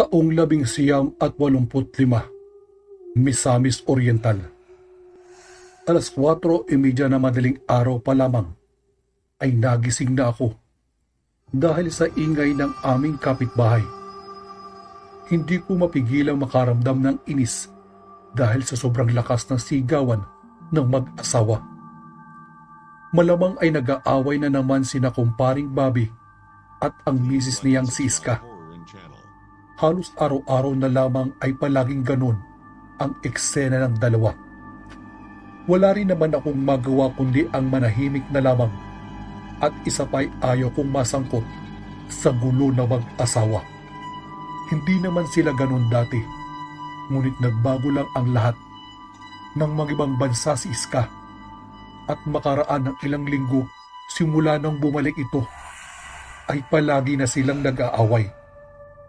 Taong 1985, Misamis Oriental. Alas 4:30 na madaling araw pa lamang ay nagising na ako dahil sa ingay ng aming kapitbahay. Hindi ko mapigilang makaramdam ng inis dahil sa sobrang lakas ng sigawan ng mag-asawa. Malamang ay nag-aaway na naman sina kumparing Bobby at ang misis niyang si Iska. Halos araw-araw na lamang ay palaging ganun ang eksena ng dalawa. Wala rin naman akong magawa kundi ang manahimik na lamang at isa pa'y ayaw kong masangkot sa gulo na mag-asawa. Hindi naman sila ganun dati, ngunit nagbago lang ang lahat. Nang mag-ibang bansa si Iska at makaraan ng ilang linggo simula nang bumalik ito, ay palagi na silang nag-aaway.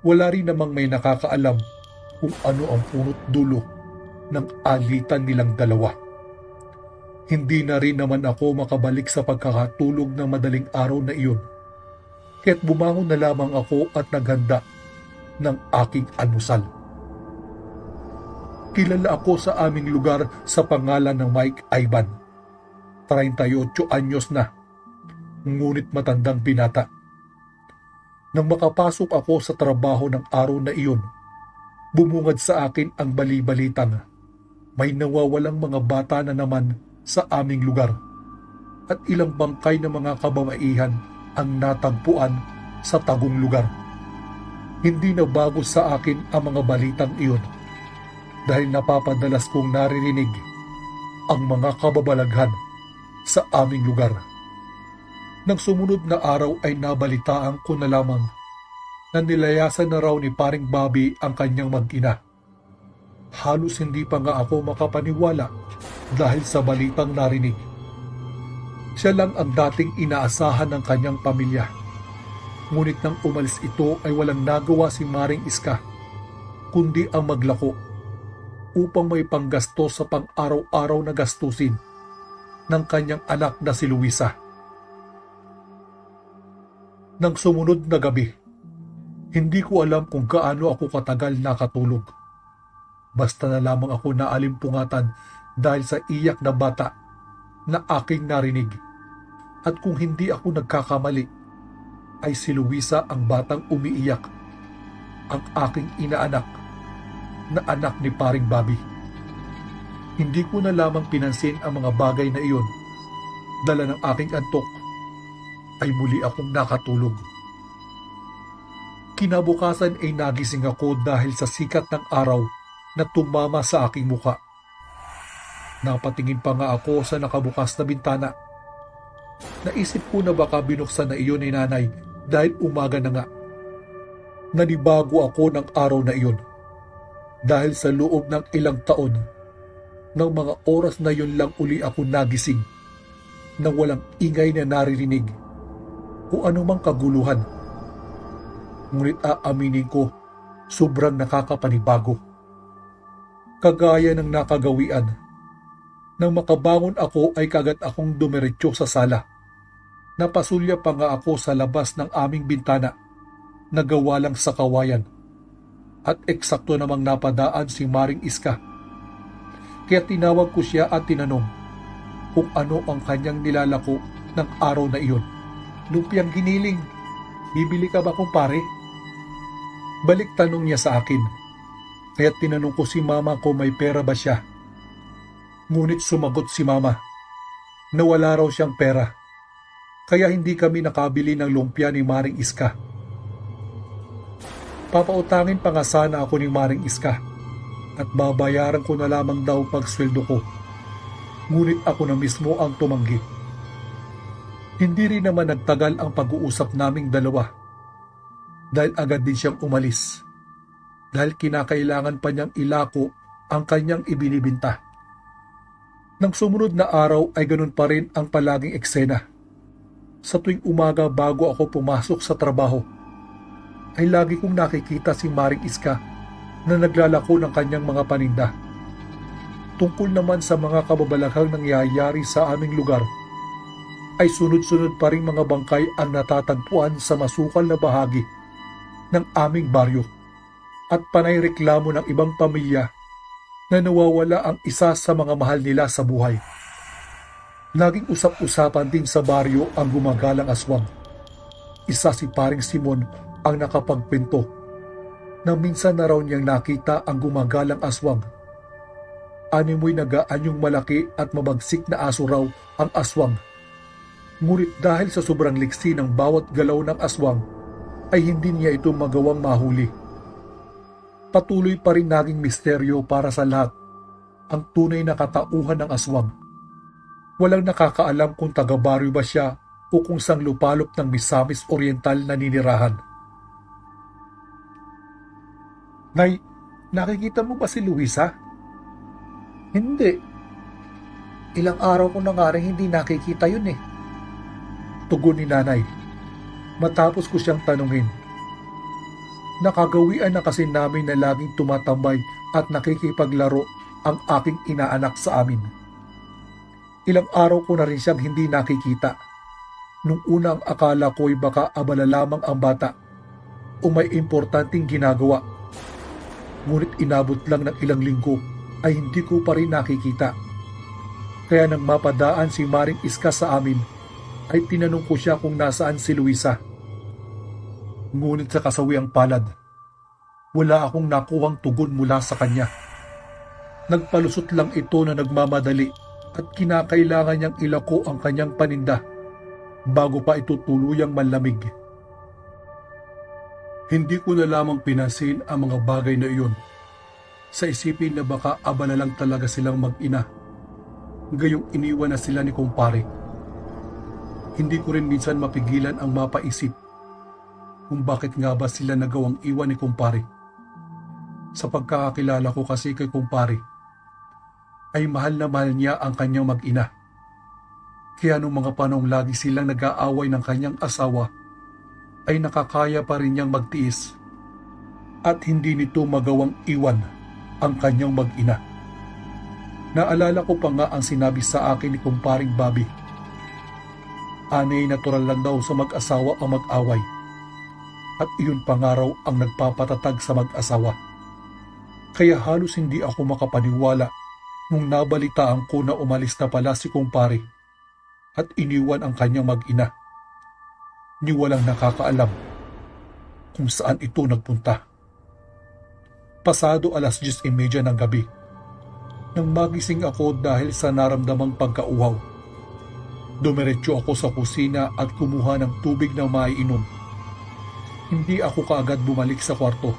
Wala rin namang may nakakaalam kung ano ang punot dulo ng alitan nilang dalawa. Hindi na rin naman ako makabalik sa pagkakatulog ng madaling araw na iyon, kaya't bumangon na lamang ako at naghanda ng aking almusal. Kilala ako sa aming lugar sa pangalan ng Mike Ivan. 38 anyos na, ngunit matandang binata. Nang makapasok ako sa trabaho ng araw na iyon, bumungad sa akin ang bali-balitang may nawawalang mga bata na naman sa aming lugar at ilang bangkay ng mga kababaihan ang natagpuan sa tagong lugar. Hindi na bago sa akin ang mga balitang iyon dahil napapadalas kong naririnig ang mga kababalaghan sa aming lugar. Nang sumunod na araw ay nabalitaan ko na lamang na nilayasan na raw ni paring Bobby ang kanyang mag-ina. Halos hindi pa nga ako makapaniwala dahil sa balitang narinig. Siya lang ang dating inaasahan ng kanyang pamilya. Ngunit nang umalis ito ay walang nagawa si Maring Iska, kundi ang maglako upang may panggastos sa pang-araw-araw na gastusin ng kanyang anak na si Luisa. Nang sumunod na gabi, hindi ko alam kung gaano ako katagal nakatulog. Basta na lamang ako naalimpungatan dahil sa iyak na bata na aking narinig. At kung hindi ako nagkakamali, ay si Luisa ang batang umiiyak, ang aking inaanak na anak ni paring Bobby. Hindi ko na lamang pinansin ang mga bagay na iyon. Dala ng aking antok, ay muli akong nakatulog. Kinabukasan ay nagising ako dahil sa sikat ng araw na tumama sa aking muka. Napatingin pa nga ako sa nakabukas na bintana. Naisip ko na baka binuksan na iyon ni nanay dahil umaga na nga. Nanibago ako ng araw na iyon dahil sa loob ng ilang taon, ng mga oras na yun lang uli ako nagising na walang ingay na naririnig kung anumang kaguluhan. Ngunit aaminin ko, sobrang nakakapanibago. Kagaya ng nakagawian, nang makabangon ako ay kagad akong dumiretso sa sala. Napasulya pa nga ako sa labas ng aming bintana na gawa lang sa kawayan. At eksakto namang napadaan si Maring Iska. Kaya tinawag ko siya at tinanong kung ano ang kanyang nilalako ng araw na iyon. Lumpiang giniling, bibili ka ba kumpare? Balik tanong niya sa akin. Kaya tinanong ko si mama ko may pera ba siya. Ngunit sumagot si mama na wala raw siyang pera. Kaya hindi kami nakabili ng lumpia ni Maring Iska. Papautangin pa nga sana ako ni Maring Iska at babayaran ko na lamang daw pag sweldo ko. Ngunit ako na mismo ang tumanggi. Hindi rin naman nagtagal ang pag-uusap naming dalawa dahil agad din siyang umalis dahil kinakailangan pa niyang ilako ang kanyang ibinibinta. Nang sumunod na araw ay ganun pa rin ang palaging eksena. Sa tuwing umaga bago ako pumasok sa trabaho, ay lagi kong nakikita si Maring Iska na naglalako ng kanyang mga paninda. Tungkol naman sa mga kababalaghang nangyayari sa aming lugar, ay sunod-sunod pa ring mga bangkay ang natatagpuan sa masukal na bahagi ng aming baryo at panay reklamo ng ibang pamilya na nawawala ang isa sa mga mahal nila sa buhay. Laging usap-usapan din sa baryo ang gumagalang aswang. Isa si Paring Simon ang nakapagkwento na minsan na raw niyang nakita ang gumagalang aswang. Animoy nagaanyong malaki at mabagsik na aso raw ang aswang. Ngunit dahil sa sobrang liksi ng bawat galaw ng aswang, ay hindi niya ito magawang mahuli. Patuloy pa rin naging misteryo para sa lahat ang tunay na katauhan ng aswang. Walang nakakaalam kung taga-baryo ba siya o kung sang lupalop ng Misamis Oriental na ninirahan. Nay, nakikita mo ba si Luisa? Hindi. Ilang araw ko na nga rin hindi nakikita yun eh. Tugon ni nanay. Matapos ko siyang tanungin. Nakagawian na kasi namin na laging tumatambay at nakikipaglaro ang aking inaanak sa amin. Ilang araw ko na rin siyang hindi nakikita. Nung una ang akala ko'y baka abala lamang ang bata o may importanteng ginagawa. Ngunit inabot lang ng ilang linggo ay hindi ko pa rin nakikita. Kaya nang mapadaan si Maring Iska sa amin, ay tinanong ko siya kung nasaan si Luisa. Ngunit sa kasawiang palad, wala akong nakuhang tugon mula sa kanya. Nagpalusot lang ito na nagmamadali at kinakailangan niyang ilako ang kanyang paninda bago pa ito tuluyang manlamig. Hindi ko na lamang pinansin ang mga bagay na iyon sa isipin na baka abala lang talaga silang mag-ina. Gayong iniwan na sila ni kumpare. Hindi ko rin minsan mapigilan ang mapaisip kung bakit nga ba sila nagawang iwan ni kumpare. Sa pagkakakilala ko kasi kay kumpare, ay mahal na mahal niya ang kanyang mag-ina. Kaya nung mga panong lagi silang nag-aaway ng kanyang asawa, ay nakakaya pa rin niyang magtiis at hindi nito magawang iwan ang kanyang mag-ina. Naalala ko pa nga ang sinabi sa akin ni kumparing Bobby. Anay natural lang daw sa mag-asawa ang mag-away. At iyon pa nga raw ang nagpapatatag sa mag-asawa. Kaya halos hindi ako makapaniwala nung nabalitaan ko na umalis na pala si kumpare at iniwan ang kanyang mag-ina. Ni walang nakakaalam kung saan ito nagpunta. Pasado 10:30 ng gabi nang magising ako dahil sa naramdamang pagkauhaw. Dumiretso ako sa kusina at kumuha ng tubig na maiinom. Hindi ako kaagad bumalik sa kwarto.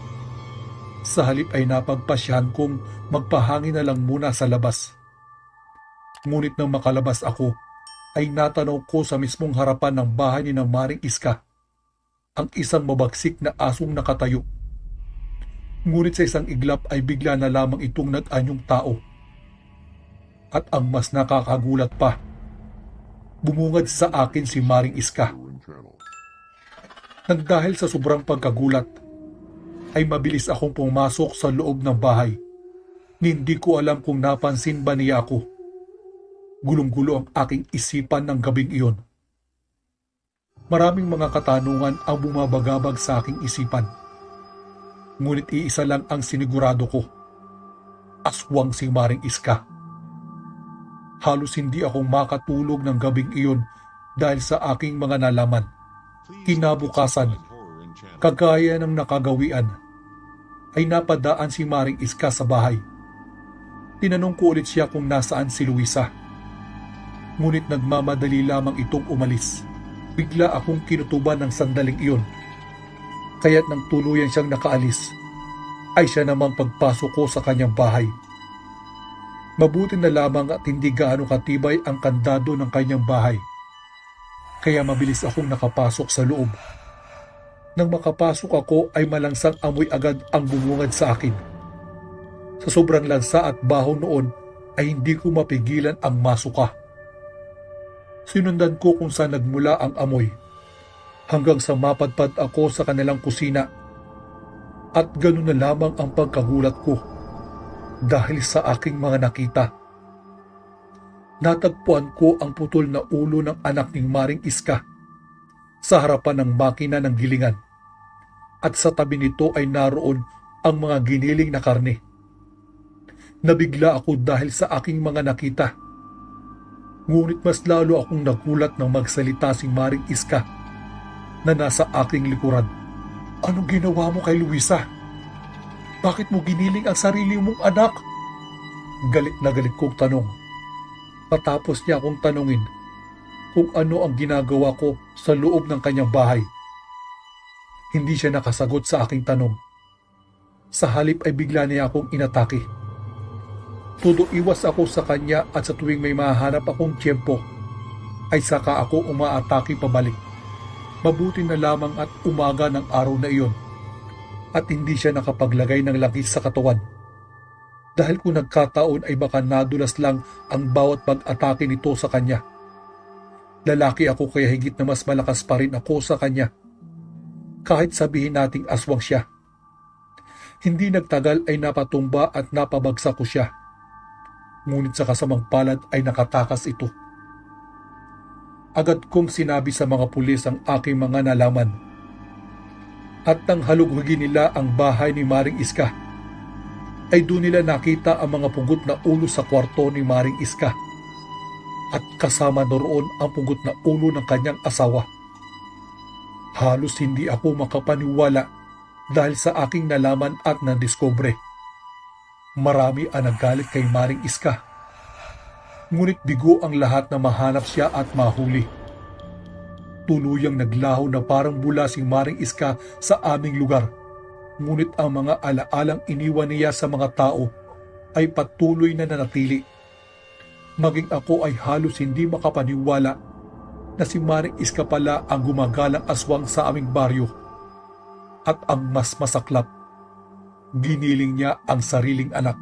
Sa halip ay napagpasyahan kong magpahangin na lang muna sa labas. Ngunit nang makalabas ako, ay natanaw ko sa mismong harapan ng bahay ni Maring Iska ang isang mabagsik na asong nakatayo. Ngunit sa isang iglap ay bigla na lamang itong nag-anyong tao. At ang mas nakakagulat pa, bumungad sa akin si Maring Iska. Nang dahil sa sobrang pagkagulat, ay mabilis akong pumasok sa loob ng bahay. Hindi ko alam kung napansin ba niya ako. Gulong-gulo ang aking isipan ng gabing iyon. Maraming mga katanungan ang bumabagabag sa aking isipan. Ngunit iisa lang ang sinigurado ko. Aswang si Maring Iska. Halos hindi akong makatulog ng gabing iyon dahil sa aking mga nalaman. Kinabukasan, kagaya ng nakagawian, ay napadaan si Maring Iska sa bahay. Tinanong ko ulit siya kung nasaan si Luisa. Ngunit nagmamadali lamang itong umalis. Bigla akong kinutuban ng sandaling iyon. Kaya't nang tuluyan siyang nakaalis, ay siya namang pagpasok ko sa kanyang bahay. Mabuti na lamang at hindi gaano katibay ang kandado ng kanyang bahay. Kaya mabilis akong nakapasok sa loob. Nang makapasok ako ay malansang amoy agad ang bumungad sa akin. Sa sobrang lansa at baho noon ay hindi ko mapigilan ang masuka. Sinundan ko kung saan nagmula ang amoy hanggang sa mapadpad ako sa kanilang kusina. At ganun na lamang ang pagkagulat ko dahil sa aking mga nakita. Natagpuan ko ang putol na ulo ng anak ni Maring Iska sa harapan ng makina ng gilingan. At sa tabi nito ay naroon ang mga giniling na karne. Nabigla ako dahil sa aking mga nakita. Ngunit mas lalo akong nagulat nang magsalita si Maring Iska na nasa aking likuran. Anong ginawa mo kay Luisa? Bakit mo giniling ang sarili mong anak? Galit na galit kong tanong. Patapos niya akong tanungin kung ano ang ginagawa ko sa loob ng kanyang bahay. Hindi siya nakasagot sa aking tanong. Sa halip ay bigla niya akong inatake. Todo iwas ako sa kanya at sa tuwing may mahanap akong tiyempo, ay saka ako umaatake pabalik. Mabuti na lamang at umaga ng araw na iyon at hindi siya nakapaglagay ng langis sa katawan. Dahil kung nagkataon ay baka nadulas lang ang bawat pag-atake nito sa kanya. Lalaki ako kaya higit na mas malakas pa rin ako sa kanya. Kahit sabihin nating aswang siya. Hindi nagtagal ay napatumba at napabagsak ko siya. Ngunit sa kasamang palad ay nakatakas ito. Agad kong sinabi sa mga pulis ang aking mga nalaman. At nang halugugin nila ang bahay ni Maring Iska, ay doon nila nakita ang mga pugot na ulo sa kwarto ni Maring Iska. At kasama noroon ang pugot na ulo ng kanyang asawa. Halos hindi ako makapaniwala dahil sa aking nalaman at nadiskubre. Marami ang nagalit kay Maring Iska. Ngunit bigo ang lahat na mahanap siya at mahuli. Tuluyang naglaho na parang bula si Maring Iska sa aming lugar. Ngunit ang mga alaalang iniwan niya sa mga tao ay patuloy na nanatili. Maging ako ay halos hindi makapaniwala na si Maring Iska pala ang gumagalang aswang sa aming baryo. At ang mas masaklap, giniling niya ang sariling anak.